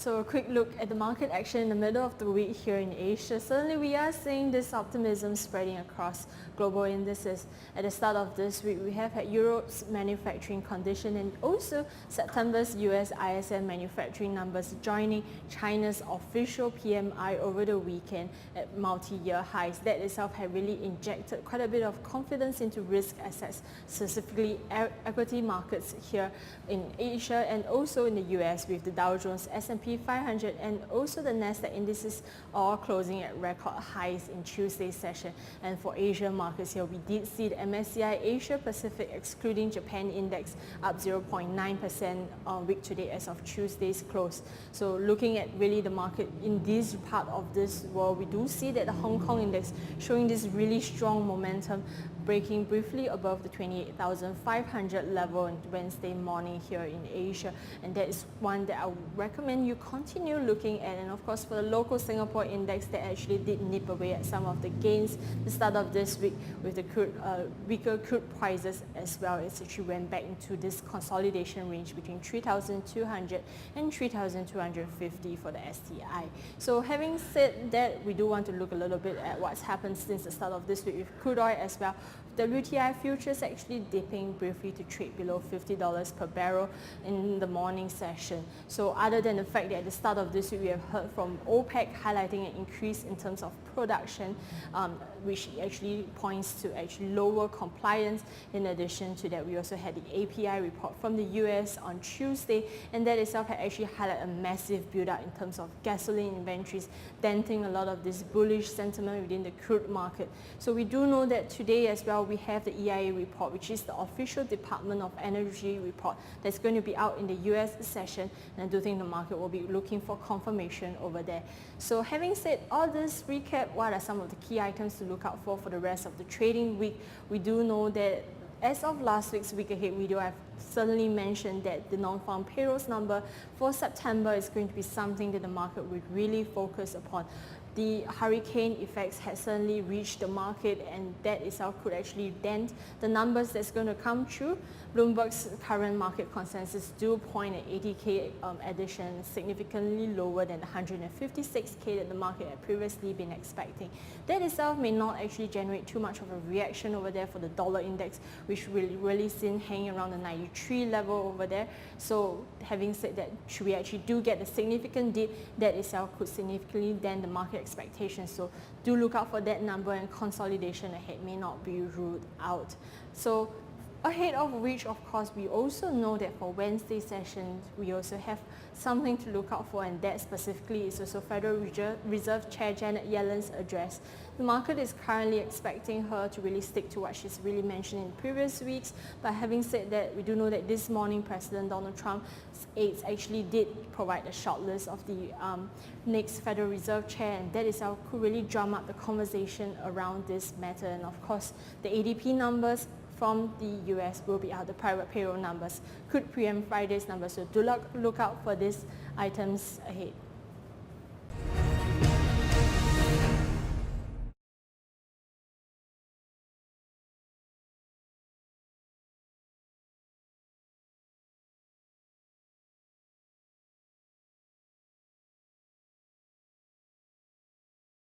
So a quick look at the market action in the middle of the week here in Asia. Certainly we are seeing this optimism spreading across global indices. At the start of this week, we have had Europe's manufacturing condition and also September's US ISM manufacturing numbers joining China's official PMI over the weekend at multi-year highs. That itself had really injected quite a bit of confidence into risk assets, specifically equity markets here in Asia and also in the US, with the Dow Jones, S&P 500 and also the Nasdaq indices all closing at record highs in Tuesday's session. And for Asian markets here, we did see the MSCI Asia Pacific excluding Japan index up 0.9% week to date as of Tuesday's close. So looking at really the market in this part of this world, we do see that the Hong Kong index showing this really strong momentum, breaking briefly above the 28,500 level on Wednesday morning here in Asia, and that is one that I would recommend you continue looking at. And of course, for the local Singapore index, that actually did nip away at some of the gains the start of this week with the weaker crude prices, as well as actually went back into this consolidation range between 3,200 and 3,250 for the STI. So having said that, we do want to look a little bit at what's happened since the start of this week with crude oil as well. WTI futures actually dipping briefly to trade below $50 per barrel in the morning session. So other than the fact that at the start of this week we have heard from OPEC highlighting an increase in terms of production, which actually points to actually lower compliance. In addition to that, we also had the API report from the US on Tuesday, and that itself had actually highlighted a massive build-up in terms of gasoline inventories, denting a lot of this bullish sentiment within the crude market. So we do know that today as well we have the EIA report, which is the official Department of Energy report that's going to be out in the US session, and I do think the market will be looking for confirmation over there. So having said all this recap, what are some of the key items to look out for the rest of the trading week? We do know that as of last week's week ahead video, I've certainly mentioned that the non-farm payrolls number for September is going to be something that the market would really focus upon. The hurricane effects has certainly reached the market, and that itself could actually dent the numbers that's going to come through. Bloomberg's current market consensus do point at 80K addition, significantly lower than the 156K that the market had previously been expecting. That itself may not actually generate too much of a reaction over there for the dollar index, which we've really seen hanging around the 93 level over there. So having said that, should we actually do get a significant dip, that itself could significantly dent the market expectations. So do look out for that number, and consolidation ahead may not be ruled out. So ahead of which, of course, we also know that for Wednesday sessions, we also have something to look out for, and that specifically is also Federal Reserve Chair Janet Yellen's address. The market is currently expecting her to really stick to what she's really mentioned in previous weeks. But having said that, we do know that this morning President Donald Trump's aides actually did provide a short list of the next Federal Reserve Chair, and that itself could really drum up the conversation around this matter. And of course, the ADP numbers from the US will be out. The private payroll numbers could preempt Friday's numbers, so do look out for these items ahead.